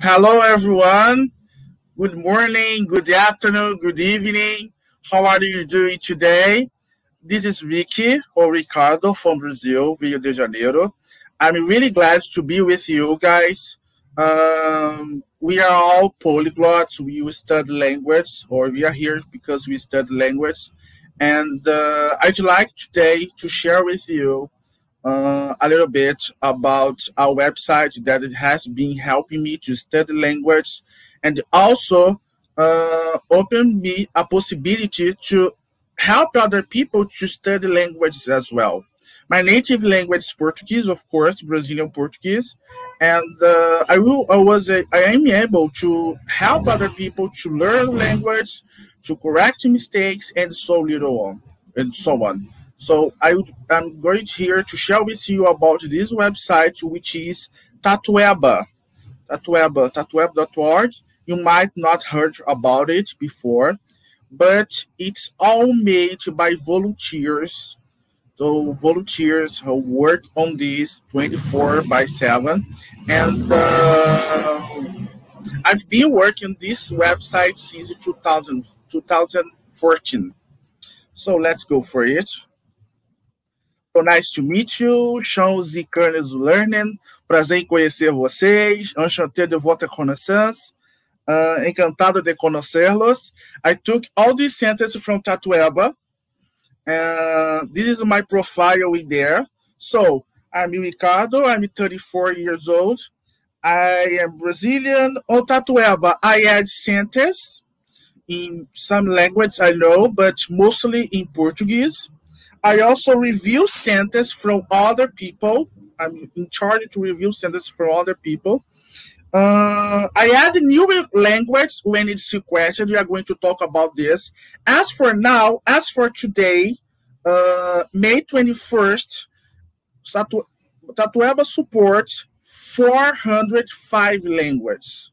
Hello, everyone. Good morning, good afternoon, good evening. How are you doing today? This is Ricky or Ricardo from Brazil, Rio de Janeiro. I'm really glad to be with you guys. We are all polyglots. We study language, or we are here because we study language. And I'd like today to share with you a little bit about our website that it has been helping me to study language and also open me a possibility to help other people to study languages as well. My native language is Portuguese, of course, Brazilian Portuguese, and I am able to help other people to learn language, to correct mistakes, and so on. So I'm going here to share with you about this website, which is Tatueba, tatueba.org. You might not heard about it before, but it's all made by volunteers. So volunteers who work on this 24/7, and I've been working this website since 2014. So let's go for it. So nice to meet you. Chance e Canes Learning. Prazer em conhecer vocês. Enchanté de votre connaissance. Encantado de conhecerlos. I took all these sentences from Tatueba. This is my profile in there. So I'm Ricardo. I'm 34 years old. I am Brazilian. On Tatueba, I add sentences in some language I know, but mostly in Portuguese. I also review sentences from other people. I'm in charge to review sentences from other people. I add new language when it's requested. We are going to talk about this. As for now, as for today, May 21st, Tatueba supports 405 languages.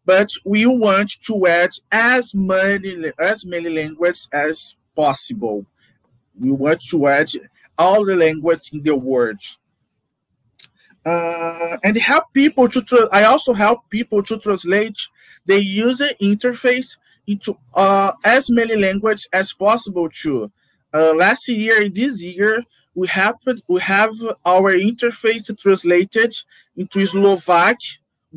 But we want to add as many languages as possible. We want to add all the language in the world. And help people to I also help people to translate the user interface into as many languages as possible too. Last year and this year, we have our interface translated into Slovak,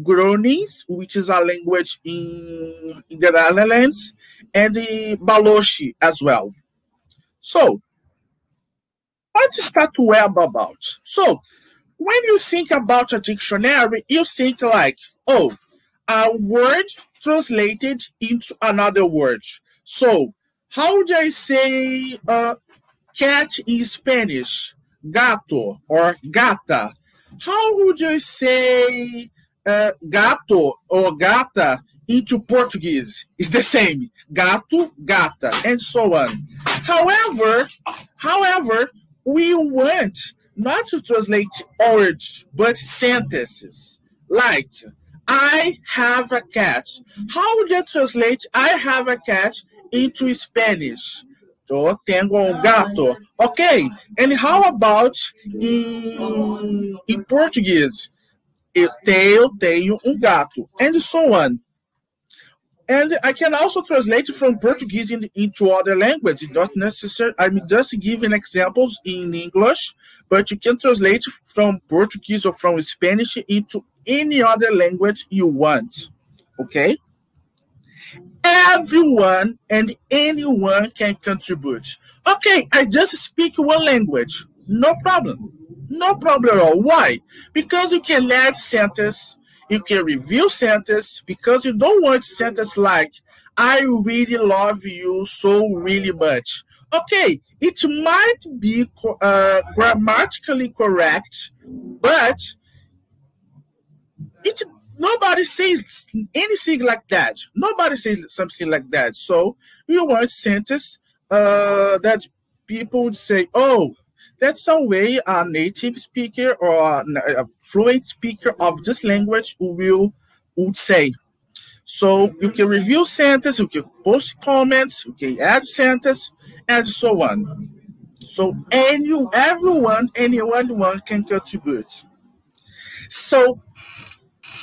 Gronings, which is a language in the Netherlands, and the Balochi as well. So, what is Tatueba about? So, when you think about a dictionary, you think like, oh, a word translated into another word. So, how would I say cat in Spanish? Gato or gata. How would you say gato or gata into Portuguese? It's the same. Gato, gata, and so on. However, we want not to translate words, but sentences. Like, I have a cat. How would you translate I have a cat into Spanish? Yo tengo un gato. Okay, and how about in Portuguese? Eu tenho um gato, and so on. And I can also translate from Portuguese into other languages. Not necessary. I'm just giving examples in English, but you can translate from Portuguese or from Spanish into any other language you want. Okay? Everyone and anyone can contribute. Okay, I just speak one language. No problem. No problem at all. Why? Because you can add sentence. You can review sentence because you don't want sentence like, I really love you so really much. Okay, it might be grammatically correct, but nobody says anything like that. Nobody says something like that. So you want sentence that people would say, oh, that's a way a native speaker or a fluent speaker of this language would say. So you can review sentence, you can post comments, you can add sentence, and so on. So anyone can contribute. So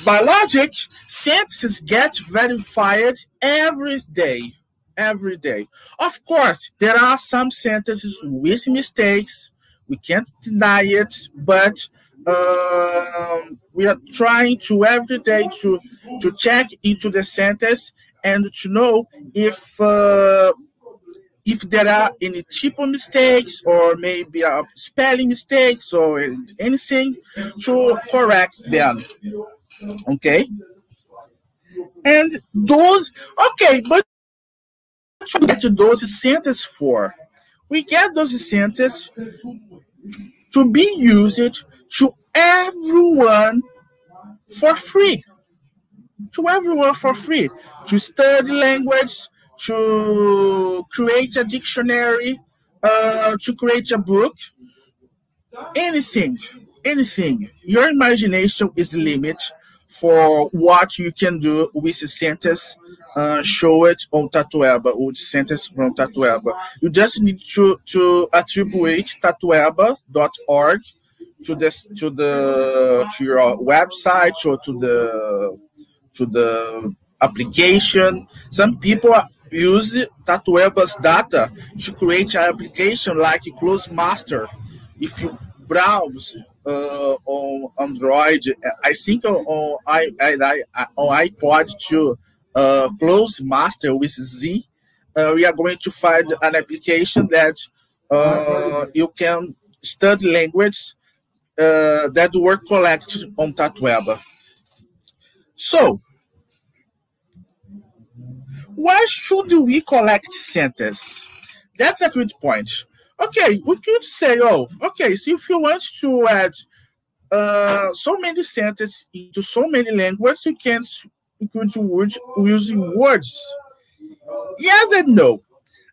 By logic, sentences get verified every day. Every day. Of course, there are some sentences with mistakes. We can't deny it, but we are trying to every day to check into the sentence and to know if there are any typo mistakes or maybe spelling mistakes or anything to correct them. Okay? And those, okay, but what we get those sentences for? We get those sentences to be used to everyone for free. To everyone for free. To study language, to create a dictionary, to create a book, anything. Your imagination is the limit for what you can do with a sentence. Show it on Tatueba, with sentence from Tatueba. You just need to attribute tatueba.org to your website or to the application. Some people use Tatueba's data to create an application like Closemaster. If you browse on Android, I think on iPod too, Closemaster with Z, we are going to find an application that you can study language that were collected on Tatueba. So, why should we collect sentences? That's a good point. Okay, we could say, so if you want to add so many sentences into so many languages, you could use words. Yes and no.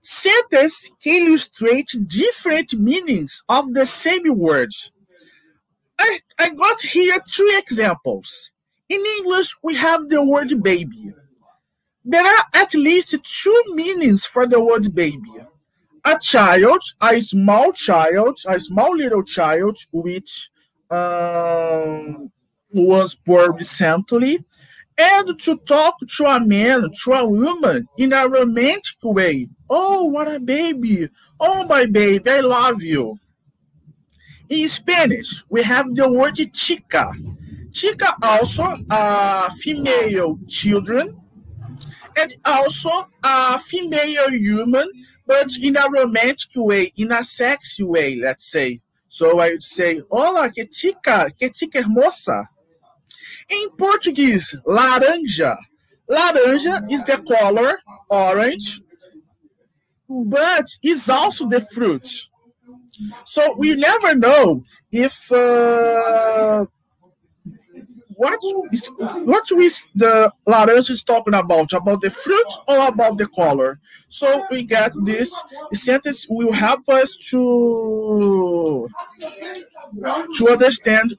Sentences can illustrate different meanings of the same word. I got here 3 examples. In English, we have the word baby. There are at least 2 meanings for the word baby. A child, a small little child, which was born recently, and to talk to a man, to a woman, in a romantic way. Oh, what a baby. Oh, my baby, I love you. In Spanish, we have the word chica. Chica also female children, and also a female human, but in a romantic way, in a sexy way, let's say. So I would say, hola, que chica hermosa. In Portuguese, laranja. Laranja is the color, orange, but is also the fruit. So we never know if what is the laranja is talking about the fruit or about the color. So we get this sentence will help us to understand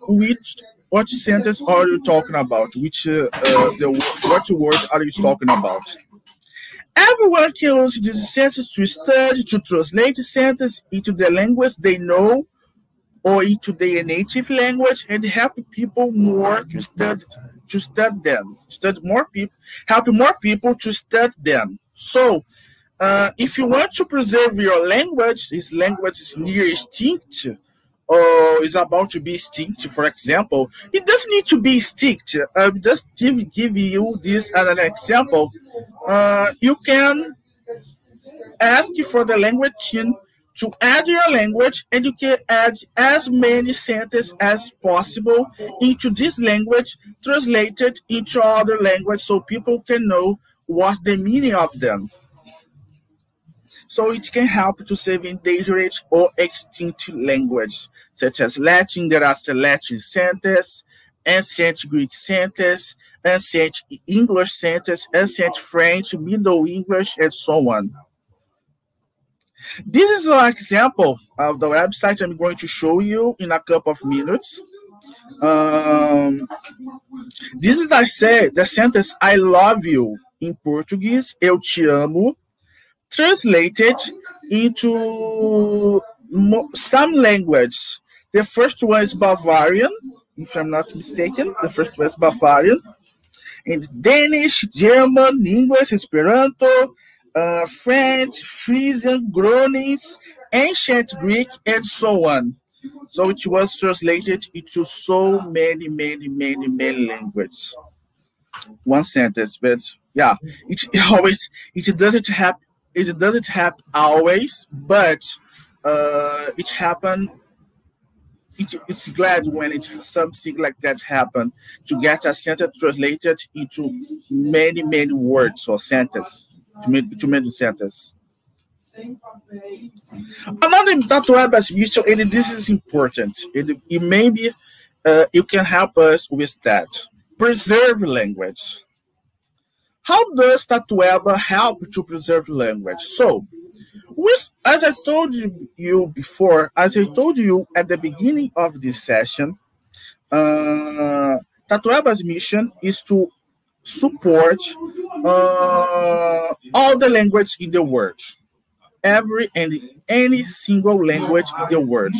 what sentence are you talking about, what word are you talking about. Everyone can use this sentence to study, to translate the sentence into the language they know or into their native language, and help people more to study them. Help more people to study them. So, if you want to preserve your language, this language is near extinct, or is about to be extinct, for example, it doesn't need to be extinct. Just give you this as an example. You can ask for the language team to add your language, and you can add as many sentences as possible into this language, translated into other language, so people can know what's the meaning of them. So it can help to save endangered or extinct language, such as Latin. There are Latin sentences, ancient Greek sentence, ancient English sentence, ancient French, Middle English, and so on. This is an example of the website I'm going to show you in a couple of minutes. This is, the sentence I love you in Portuguese, eu te amo, translated into some language. The first one is Bavarian, if I'm not mistaken. The first was Bavarian. And Danish, German, English, Esperanto, French, Frisian, Gronings, Ancient Greek, and so on. So it was translated into so many languages. One sentence, but yeah, it always it doesn't happen. It doesn't happen always, but it happened. It's glad when it's something like that happen to get a sentence translated into many words or sentence to many sentence. Another Tatuaba mission, and this is important. It maybe you can help us with that. Preserve language. How does Tatuaba help to preserve language? So, as I told you before, as I told you at the beginning of this session, Tatuaba's mission is to support all the language in the world, every and any single language in the world.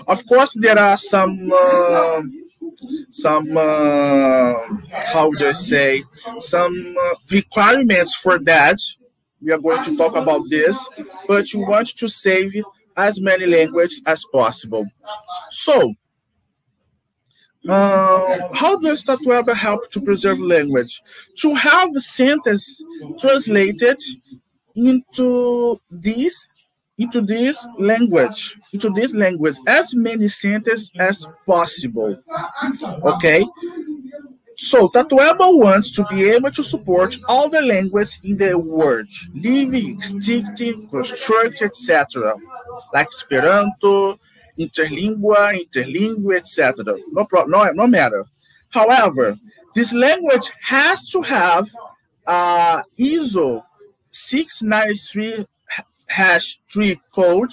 Of course, there are some how do I say, some requirements for that. We are going to talk about this, but you want to save as many languages as possible. So, how does Tatuaba help to preserve language? To have a sentence translated into this language, as many sentences as possible. Okay? So Tatuaba wants to be able to support all the languages in the world, living, extinct, construct, etc., like Esperanto, interlingua, etc. No matter. However, this language has to have ISO 693-3 code.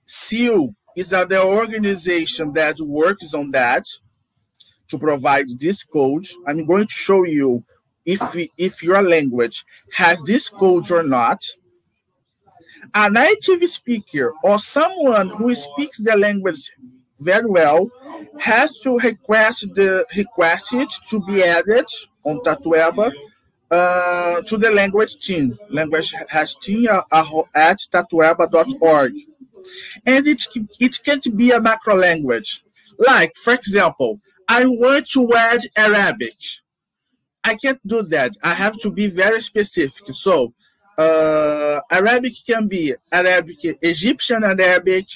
SEAL is the organization that works on that to provide this code. I'm going to show you if your language has this code or not. A native speaker or someone who speaks the language very well has to request it to be added on Tatuaba to the language team. Language has team at tatuaba.org. And it can't be a macro language. Like, for example, I want to add Arabic. I can't do that. I have to be very specific. So, Arabic can be Arabic, Egyptian Arabic,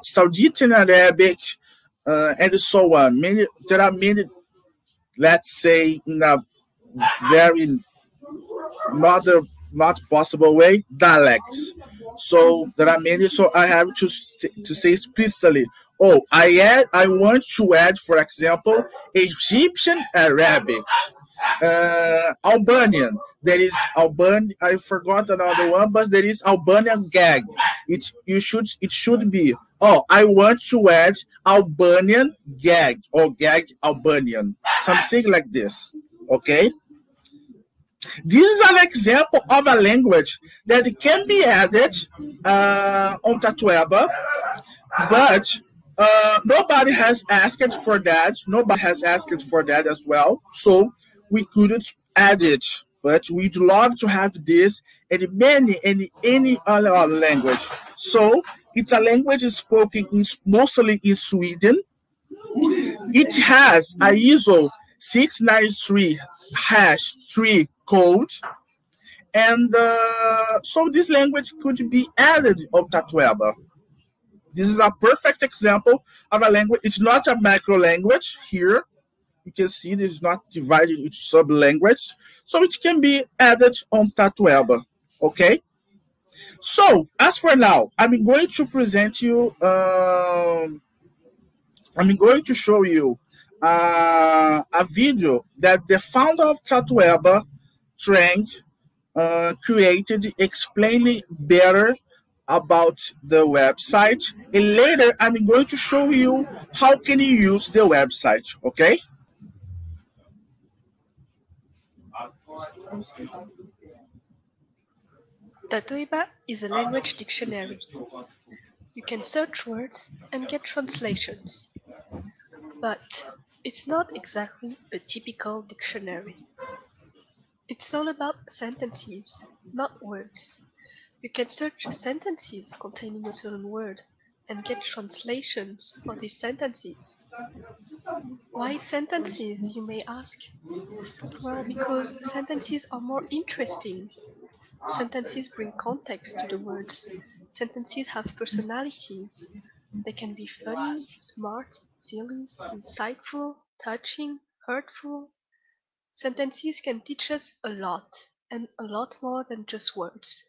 Saudi Arabic, and so on. There are many, let's say, in a very not possible way, dialects. So there are many. So I have to say explicitly, oh, I want to add, for example, Egyptian Arabic, Albanian. There is Albanian. I forgot another one, but there is Albanian gag. It should be. Oh, I want to add Albanian gag or gag Albanian, something like this. Okay. This is an example of a language that can be added on Tatuaba, but nobody has asked for that. Nobody has asked for that as well, so we couldn't add it. But we'd love to have this in any other language. So it's a language spoken mostly in Sweden. It has a ISO 693-3 code, and so this language could be added on Tatuaba. This is a perfect example of a language. It's not a macro language here. You can see this is not divided into sub-language, so it can be added on Tatuaba. Okay. So as for now, I'm going to present you. I'm going to show you a video that the founder of Tatuaba, Trang, created, explaining better about the website, and later I'm going to show you how can you use the website. Okay. Tatuaba is a language dictionary. You can search words and get translations. But it's not exactly a typical dictionary. It's all about sentences, not words. You can search sentences containing a certain word and get translations for these sentences. Why sentences, you may ask? Well, because sentences are more interesting. Sentences bring context to the words. Sentences have personalities. They can be funny, smart, silly, insightful, touching, hurtful. Sentences can teach us a lot, and a lot more than just words.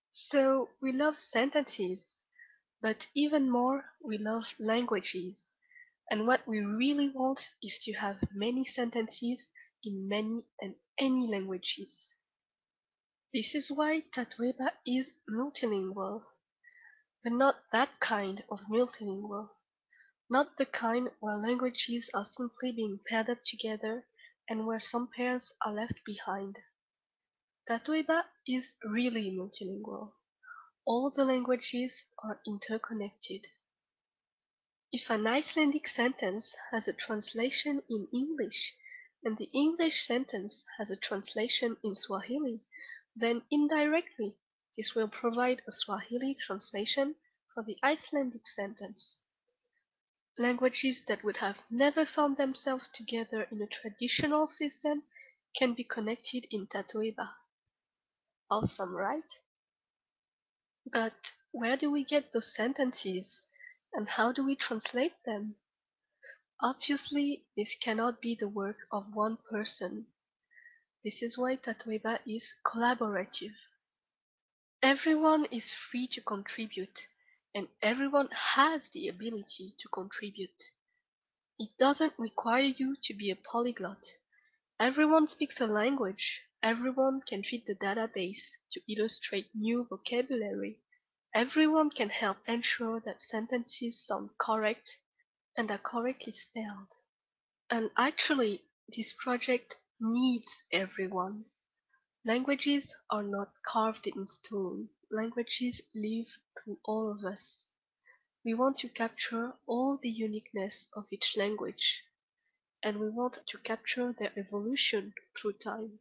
So we love sentences, but even more we love languages. And what we really want is to have many sentences in many and any languages. This is why Tatoeba is multilingual, but not that kind of multilingual. Not the kind where languages are simply being paired up together and where some pairs are left behind. Tatoeba is really multilingual. All the languages are interconnected. If an Icelandic sentence has a translation in English and the English sentence has a translation in Swahili, then indirectly this will provide a Swahili translation for the Icelandic sentence. Languages that would have never found themselves together in a traditional system can be connected in Tatoeba. Awesome, right? But where do we get those sentences, and how do we translate them? Obviously, this cannot be the work of one person. This is why Tatoeba is collaborative. Everyone is free to contribute, and everyone has the ability to contribute. It doesn't require you to be a polyglot. Everyone speaks a language. Everyone can feed the database to illustrate new vocabulary. Everyone can help ensure that sentences sound correct and are correctly spelled. And actually, this project needs everyone. Languages are not carved in stone. Languages live through all of us. We want to capture all the uniqueness of each language, and we want to capture their evolution through time.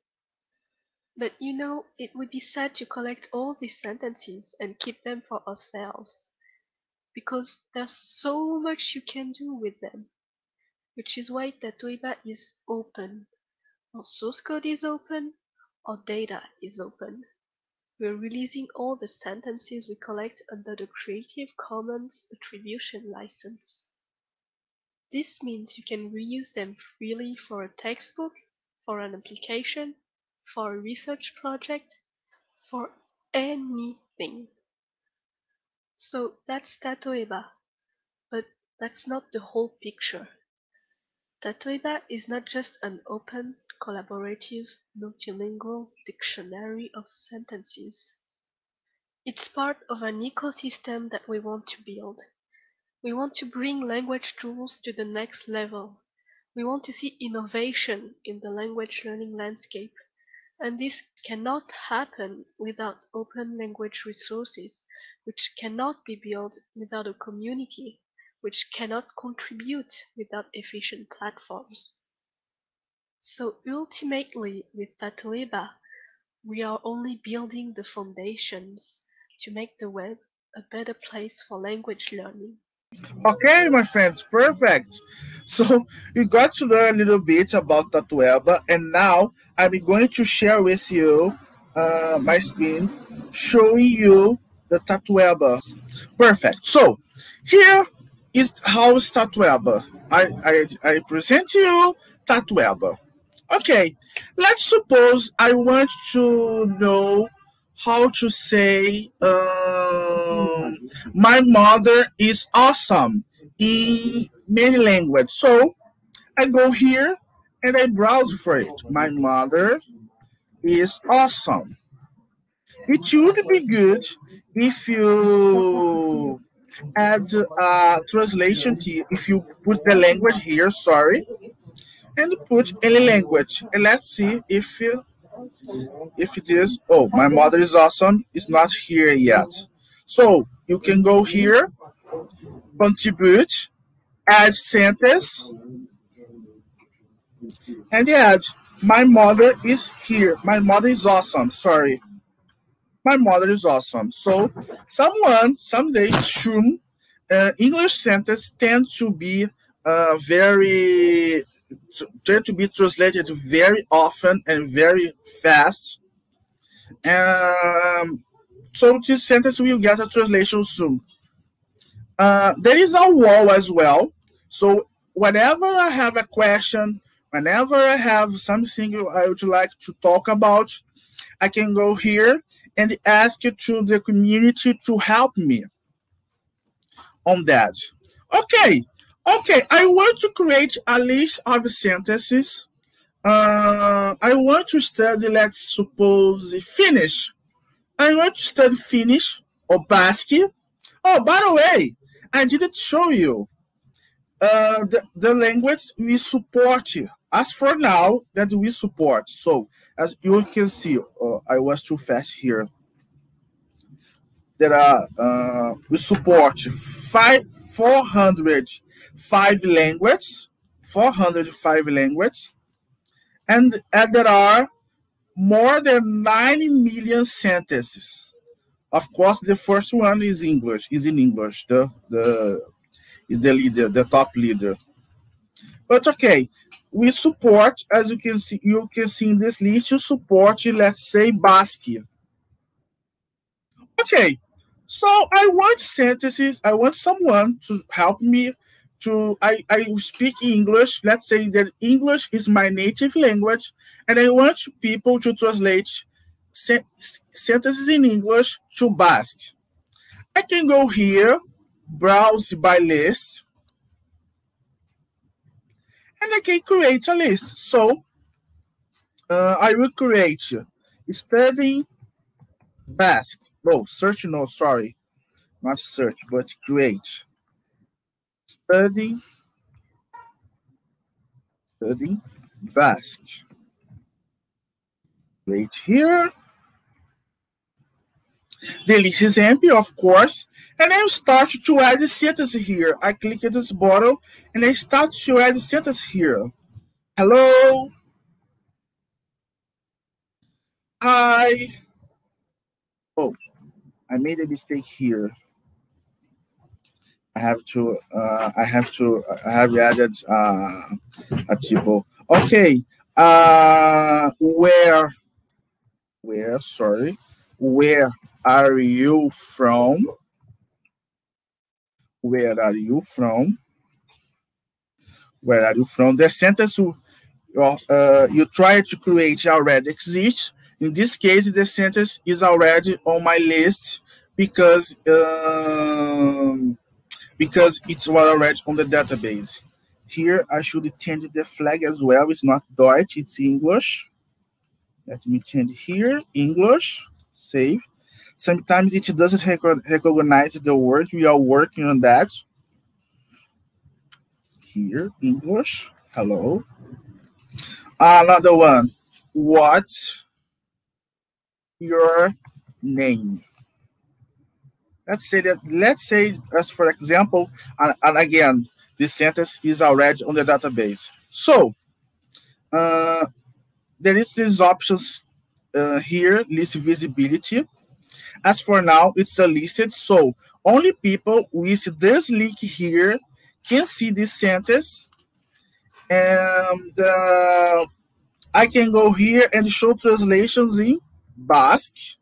But it would be sad to collect all these sentences and keep them for ourselves, because there's so much you can do with them, which is why Tatoeba is open. Our source code is open, our data is open. We're releasing all the sentences we collect under the Creative Commons Attribution license. This means you can reuse them freely for a textbook, for an application, for a research project, for anything. So that's Tatoeba, but that's not the whole picture. Tatoeba is not just an open, collaborative, multilingual dictionary of sentences. It's part of an ecosystem that we want to build. We want to bring language tools to the next level. We want to see innovation in the language learning landscape. And this cannot happen without open language resources, which cannot be built without a community, which cannot contribute without efficient platforms. So ultimately, with Tatoeba, we are only building the foundations to make the web a better place for language learning. Okay, my friends, perfect. So you got to learn a little bit about Tatueba, and now I'm going to share with you my screen, showing you the Tatuebas. Perfect. So here is how is Tatueba. I present you Tatueba. Okay, let's suppose I want to know how to say my mother is awesome in many languages. So I go here and I browse for it. My mother is awesome. It would be good if you add translation to if you put the language here, sorry, and put any language. And let's see if it is. Oh, my mother is awesome. It's not here yet. So you can go here, contribute, add sentence, and add, my mother is here. My mother is awesome. Sorry. My mother is awesome. So someday, soon, English sentences tend to be translated very often and very fast. So this sentence will get a translation soon. There is a wall as well. So whenever I have a question, whenever I have something I would like to talk about, I can go here and ask to the community to help me on that. Okay, I want to create a list of sentences. I want to study, let's suppose, Finnish. I want to study Finnish or Basque. Oh, by the way, I didn't show you the language we support. As for now, that we support. So, as you can see, I was too fast here. There are we support 405 languages, and there are more than 90 million sentences. Of course, the first one is English. Is in English. Is the leader, the top leader. But okay, we support, as you can see in this list, you support, let's say, Basque. Okay, so I want sentences. I want someone to help me to. I speak English. Let's say that English is my native language, and I want people to translate sentences in English to Basque. I can go here, browse by list, and I can create a list. So I will create studying Basque. No, search, no, sorry. Not search, but create. Studying Basque. Right here. The list is empty, of course. And I start to add the sentence here. I click at this bottle and I start to add the sentence here. Hello. Hi. Oh, I made a mistake here. I have added a typo. Okay. Where are you from? Where are you from? Where are you from? The sentence you try to create already exists. In this case, the sentence is already on my list because it's already on the database. Here, I should change the flag as well. It's not Deutsch, it's English. Let me change here, English, save. Sometimes it doesn't recognize the word. We are working on that. Here, English, hello. Another one, what's your name? Let's say, as for example, and again, this sentence is already on the database. So, there is these options here, list visibility. As for now, it's listed, so only people with this link here can see this sentence. And I can go here and show translations in Basque.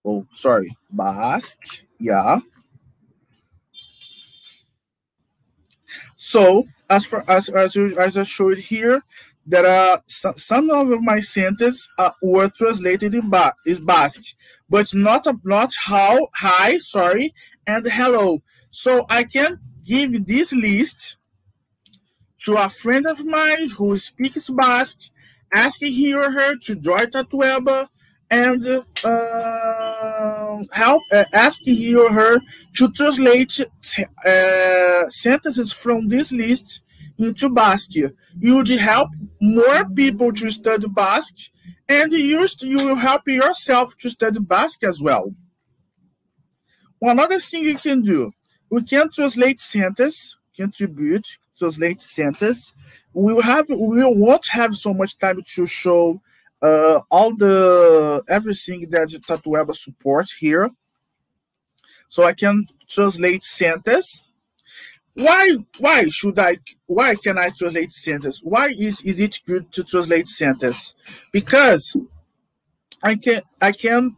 Oh, sorry, Basque, yeah. So, as I showed here, there are some of my sentences were translated in Basque, but not how, hi, sorry, and hello. So I can give this list to a friend of mine who speaks Basque, asking he or her to join Tatueba, and asking he or her to translate sentences from this list into Basque. You would help more people to study Basque, and you will help yourself to study Basque as well. One other thing you can do, we can translate sentence, contribute, translate sentence. We won't have so much time to show everything that Tatueba supports here. So I can translate sentence. Why can I translate sentence? Why is it good to translate sentence? Because I can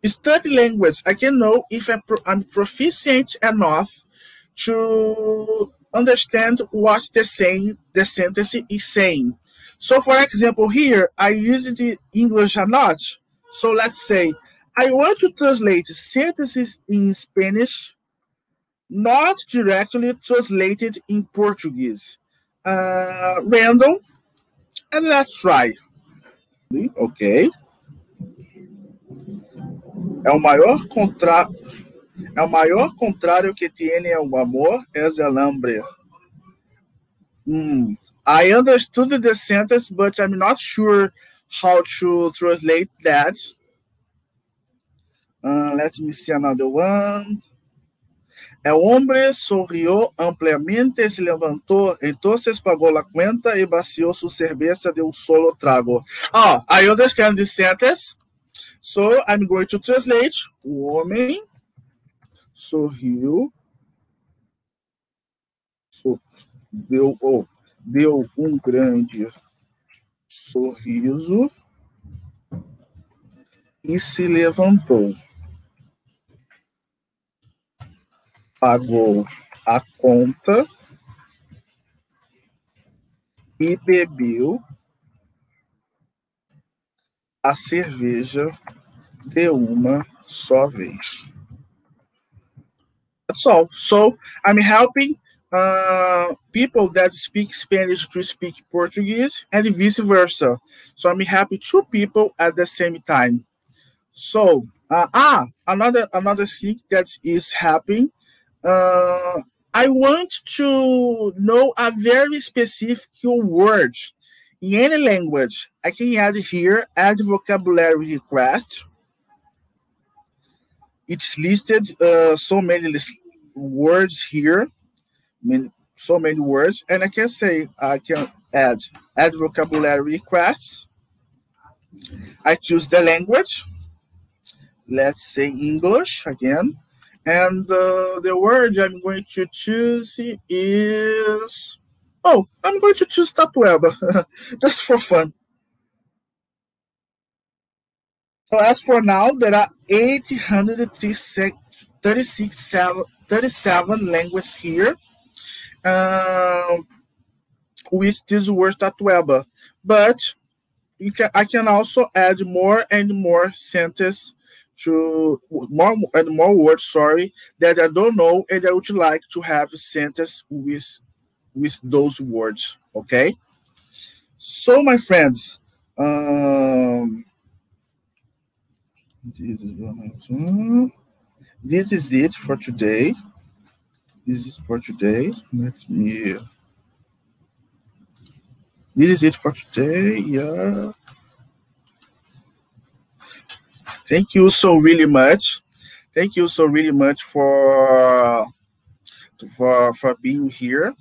study language. I can know if I'm proficient enough to understand what the sentence is saying. So, for example, here I use the English a lot. So let's say I want to translate sentences in Spanish, not directly translated in Portuguese. Random, and let's try. Ok. É o maior contrário que tiene o amor es el hambre. I understood the sentence, but I'm not sure how to translate that. Let me see another one. El hombre sonrió ampliamente, se levantó, entonces pagó la cuenta y vació su cerveza de un solo trago. I understand this sentence. So I'm going to translate. O homem sorriu, deu grande sorriso e se levantou. Pagou a conta e bebeu a cerveja de uma só vez. That's all. So I'm helping people that speak Spanish to speak Portuguese and vice versa. So I'm helping two people at the same time. So another thing that is happening. I want to know a very specific word in any language. I can add here, add vocabulary request. It's listed so many words here, so many words, and I can say I can add vocabulary requests. I choose the language. Let's say English again. And the word I'm going to choose is... I'm going to choose Tatueba, just for fun. So as for now, there are 837 languages here with this word Tatueba. But I can also add more and more sentences to more and more words, that I don't know and I would like to have a sentence with those words. Okay. So my friends, this is it for today. This is for today. This is it for today. Yeah. Thank you so really much. Thank you so really much for being here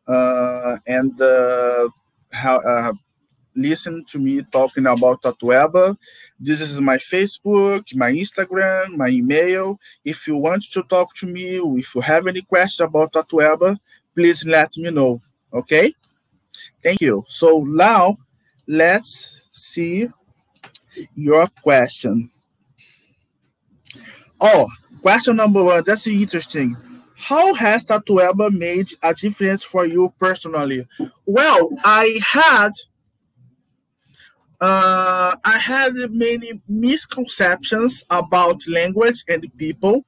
and listen to me talking about Tatueba. This is my Facebook, my Instagram, my email. If you want to talk to me, if you have any questions about Tatueba, please let me know. Okay? Thank you. So now, let's see your question. Question number 1. That's interesting. How has Tatueba made a difference for you personally? Well, I had many misconceptions about language and people.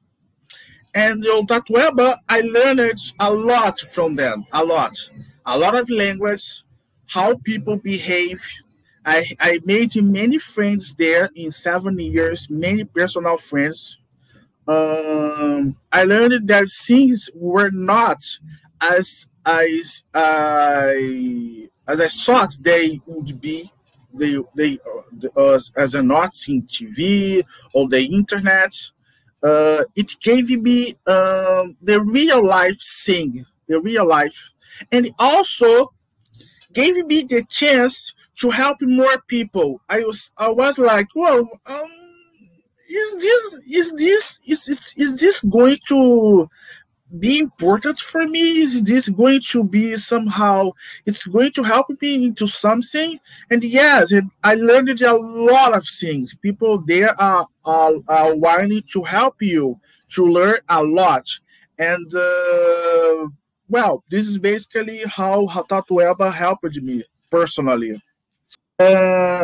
And Tatueba, I learned a lot from them. A lot of language, how people behave. I made many friends there in 7 years, many personal friends. I learned that things were not as I thought they would be. They as a not in TV or the internet. It gave me the real life thing, the real life, and also gave me the chance to help more people. I was like, well, is this going to be important for me? Is this going to be somehow, it's going to help me into something? And yes, I learned a lot of things. People there are willing to help you to learn a lot. And well, this is basically how Tatueba helped me personally.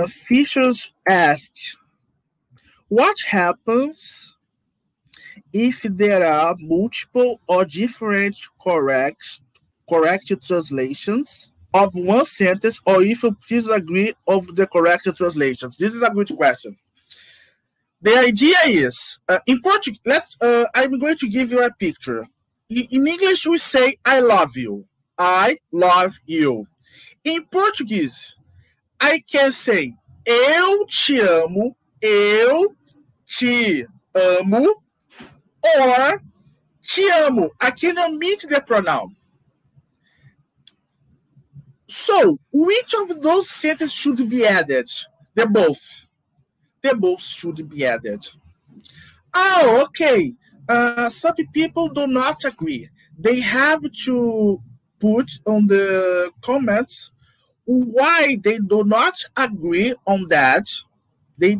Fishers ask, what happens if there are multiple or different correct translations of one sentence, or if you disagree of the correct translations? This is a good question. The idea is, in Portuguese, I'm going to give you a picture. In English, we say, I love you. I love you. In Portuguese, I can say, eu te amo, eu te amo, or te amo. I can omit the pronoun. So, which of those sentences should be added? They both. They both should be added. Oh, okay. Some people do not agree. They have to put on the comments why they do not agree on that. They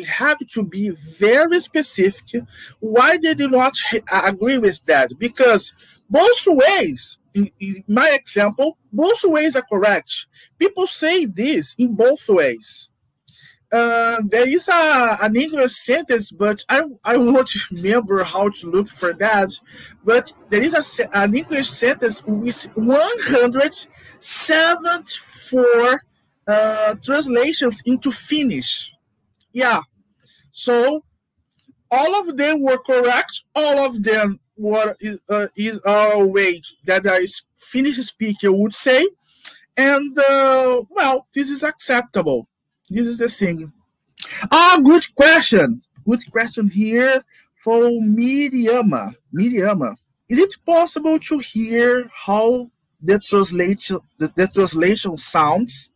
have to be very specific why they do not agree with that, because both ways, in my example, both ways are correct. People say this in both ways. There is an English sentence, but I won't remember how to look for that. But there is an English sentence with 174 translations into Finnish. Yeah. So all of them were correct. All of them is a way that a Finnish speaker would say. And, well, this is acceptable. This is the thing. Good question. Good question here from Miriama. Is it possible to hear how the translation sounds?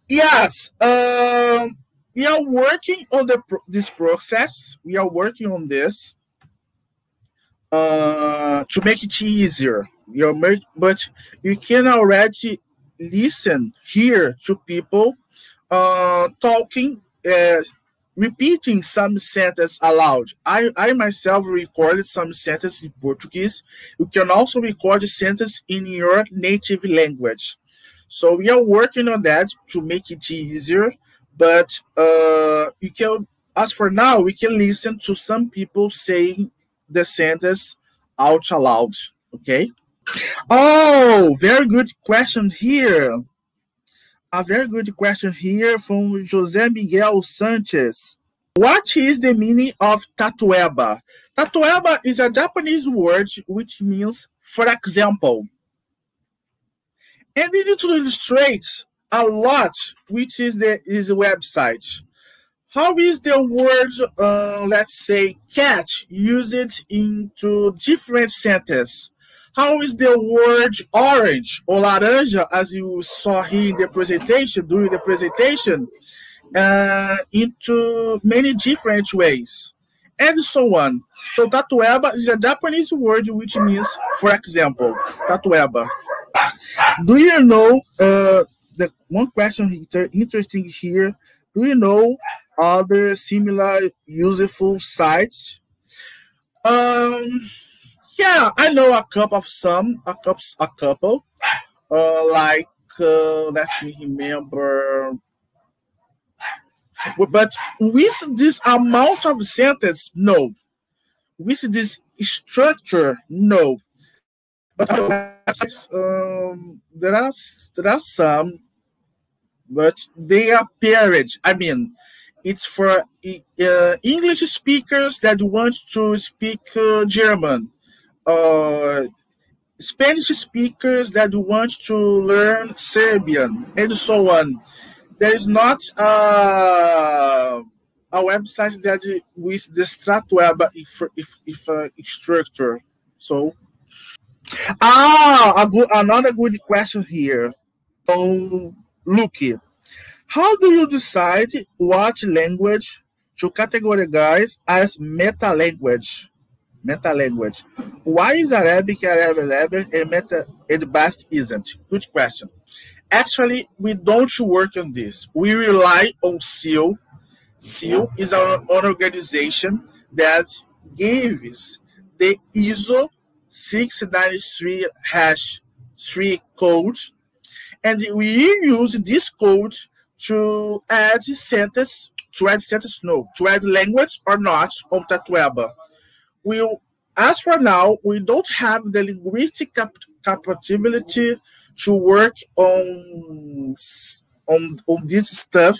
Yes. We are working on this process. We are working on this to make it easier. But you can already listen here to people talking, repeating some sentence aloud. I myself recorded some sentence in Portuguese. You can also record a sentence in your native language. So we are working on that to make it easier. But you can, as for now, we can listen to some people saying the sentence out aloud. Okay. Oh, very good question here. A very good question here from José Miguel Sanchez. What is the meaning of tatueba? Tatueba is a Japanese word which means for example. And it illustrates a lot, which is the website. How is the word, let's say, cat used into different sentences? How is the word orange or laranja, as you saw here in the presentation, during the presentation, into many different ways, and so on. So tatueba is a Japanese word which means, for example, tatueba. Do you know, the one question interesting here, do you know other similar useful sites? Yeah, I know a couple. Like, let me remember. But with this amount of sentence, no. With this structure, no. But there are some, but they are paired. I mean, it's for English speakers that want to speak German. Spanish speakers that want to learn Serbian, and so on. There is not a a website that with the Stratueba structure. So, another good question here. Lucky, how do you decide what language to categorize as meta language? Meta language. Why is Arabic, and and Basque isn't? Good question. Actually, we don't work on this. We rely on SEAL. SEAL is an organization that gives the ISO 693-3 code, and we use this code to add language or not on Tatueba. As for now, we don't have the linguistic capability to work on this stuff.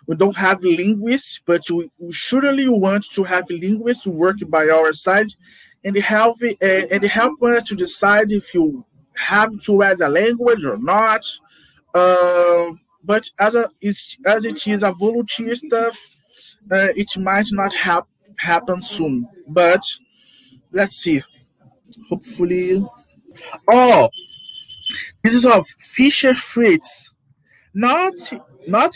We don't have linguists, but we surely want to have linguists work by our side and help us to decide if you have to add a language or not. But as it is a volunteer stuff, it might not happen soon. But let's see. Hopefully. Oh, this is of Fisher Fritz. Not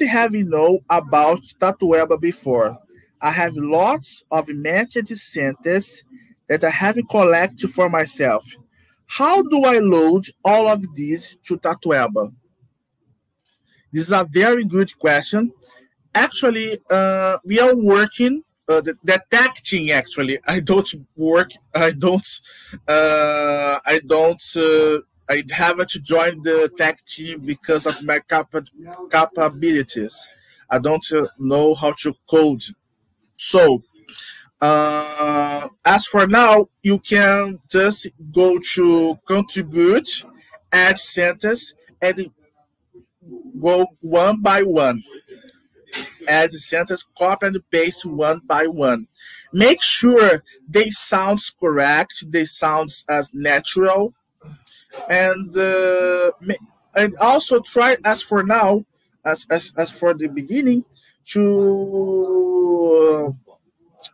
having known about Tatueba before. I have lots of matched sentences that I have collected for myself. How do I load all of these to Tatueba? This is a very good question. Actually, we are working the tech team. Actually, I haven't joined the tech team because of my capabilities. I don't know how to code. So, as for now, you can just go to contribute, add sentence, and go one by one. Add the sentence, copy and paste one by one. Make sure they sound correct, they sound as natural, and also try, as for now, as for the beginning, to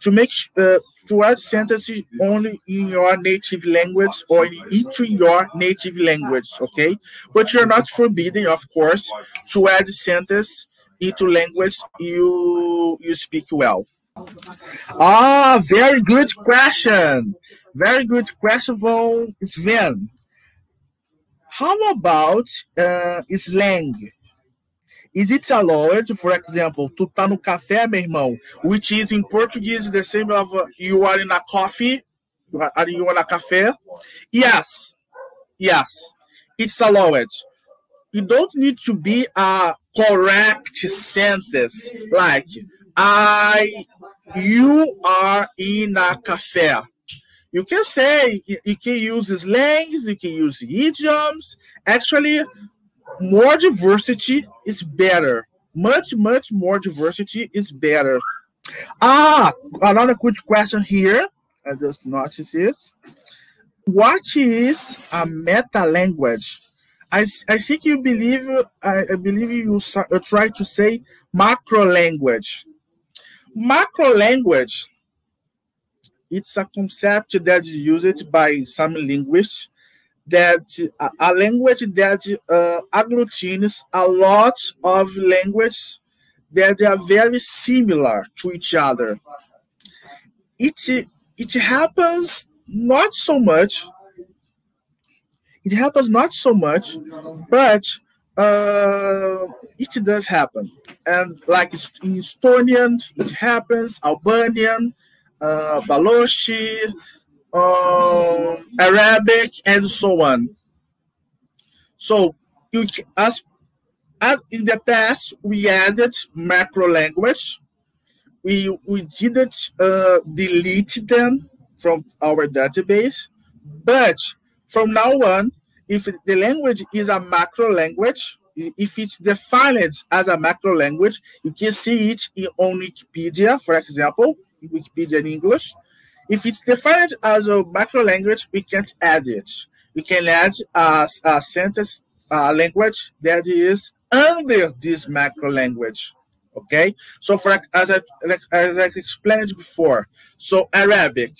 make to add sentences only in your native language or into your native language, okay? But you're not forbidden, of course, to add sentence into language you speak well. Very good question. Very good question from Sven. How about slang? Is it allowed, for example, tu tá no café, meu irmão, which is in Portuguese the same of you are in a coffee, are you in a café? Yes, it's allowed. You don't need to be a correct sentence like you are in a café. You can say, you can use slangs, you can use idioms. Actually, more diversity is better. Much more diversity is better. Another good question here. I just noticed it. What is a meta language? I think you believe. I believe you try to say macro language. Macro language. It's a concept that is used by some linguists, that a language that agglutines a lot of languages that are very similar to each other. It happens not so much. It happens not so much, but it does happen. And like in Estonian, it happens. Albanian, Balochi, Arabic, and so on. So, as in the past, we added macro language. We didn't delete them from our database, but from now on, if the language is a macro language, if it's defined as a macro language, you can see it on Wikipedia, for example, Wikipedia in English. If it's defined as a macro language, we can't add it. We can add a sentence language that is under this macro language. Okay, so as I explained before, so Arabic,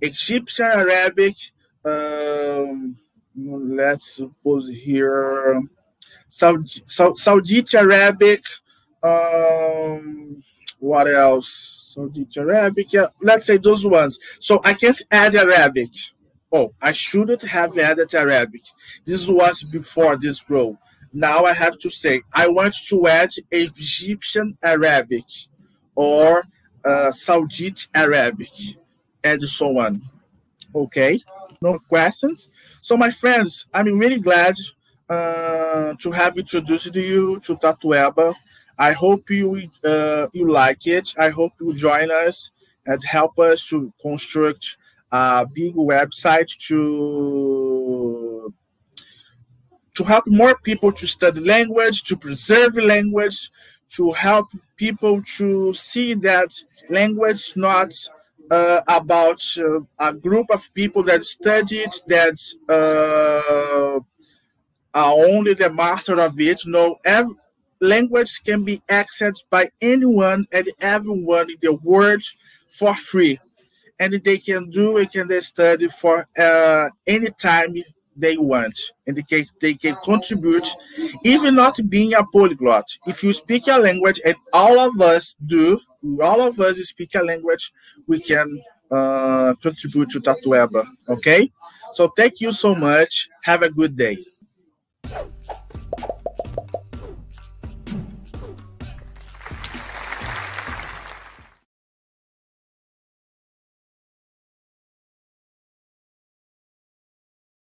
Egyptian Arabic, let's suppose here, Saudite Arabic, what else? Saudite Arabic, yeah, let's say those ones. So I can't add Arabic. Oh, I shouldn't have added Arabic. This was before this role. Now I have to say, I want to add Egyptian Arabic or Saudite Arabic, and so on. Okay, no questions. So my friends, I'm really glad to have introduced you to Tatueba. I hope you like it. I hope you join us and help us to construct a big website to help more people to study language, to preserve language, to help people to see that language is not about a group of people that studied, that are only the master of it. No, language can be accessed by anyone and everyone in the world for free. And they can study for any time they want, and they can contribute, even not being a polyglot. If you speak a language, and all of us speak a language, we can contribute to Tatueba. Okay, so thank you so much. Have a good day.